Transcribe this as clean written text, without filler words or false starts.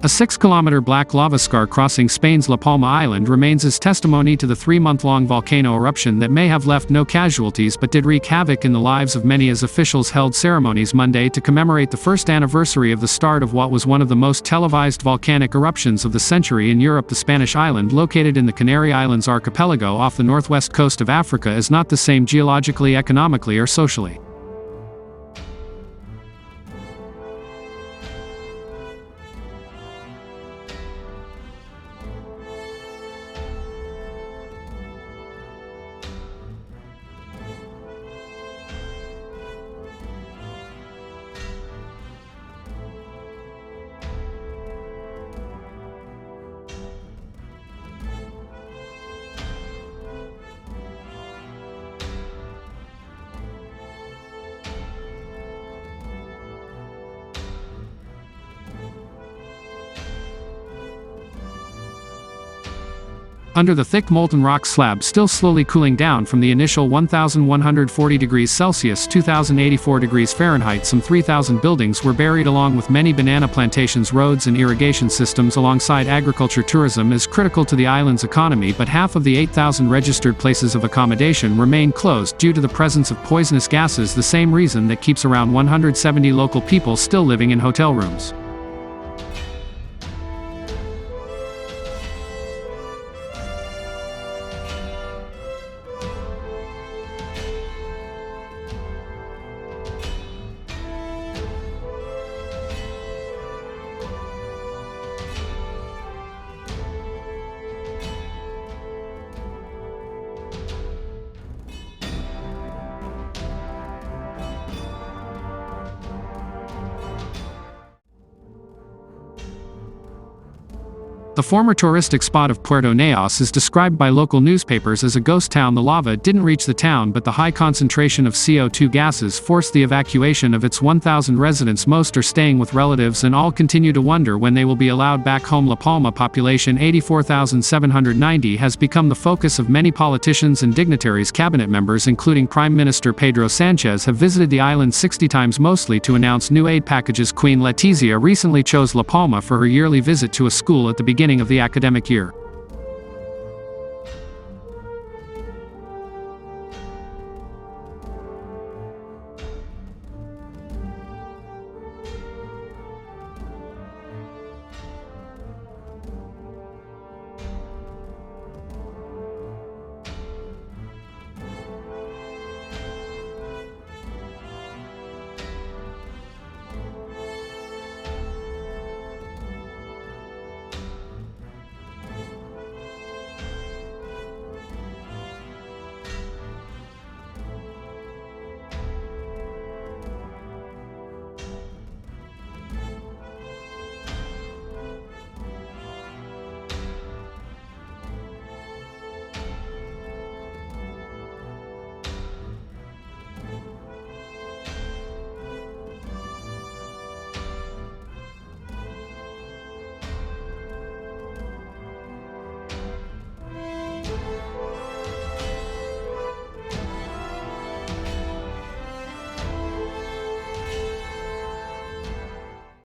A 6-kilometer black lava scar crossing Spain's La Palma island remains as testimony to the 3-month-long volcano eruption that may have left no casualties but did wreak havoc in the lives of many as officials held ceremonies Monday to commemorate the first anniversary of the start of what was one of the most televised volcanic eruptions of the century in Europe. The Spanish island, located in the Canary Islands archipelago off the northwest coast of Africa, is not the same geologically, economically, or socially. Under the thick molten rock slab still slowly cooling down from the initial 1,140 degrees Celsius (2,084 degrees Fahrenheit), some 3,000 buildings were buried along with many banana plantations. Roads and irrigation systems alongside agriculture. Tourism is critical to the island's economy, but half of the 8,000 registered places of accommodation remain closed due to the presence of poisonous gases, the same reason that keeps around 170 local people still living in hotel rooms. The former touristic spot of Puerto Neos is described by local newspapers as a ghost town. The lava didn't reach the town, but the high concentration of CO2 gases forced the evacuation of its 1,000 residents. Most are staying with relatives and all continue to wonder when they will be allowed back home. La Palma, population 84,790, has become the focus of many politicians and dignitaries. Cabinet members, including Prime Minister Pedro Sanchez, have visited the island 60 times, mostly to announce new aid packages. Queen Letizia recently chose La Palma for her yearly visit to a school at the beginning of the academic year.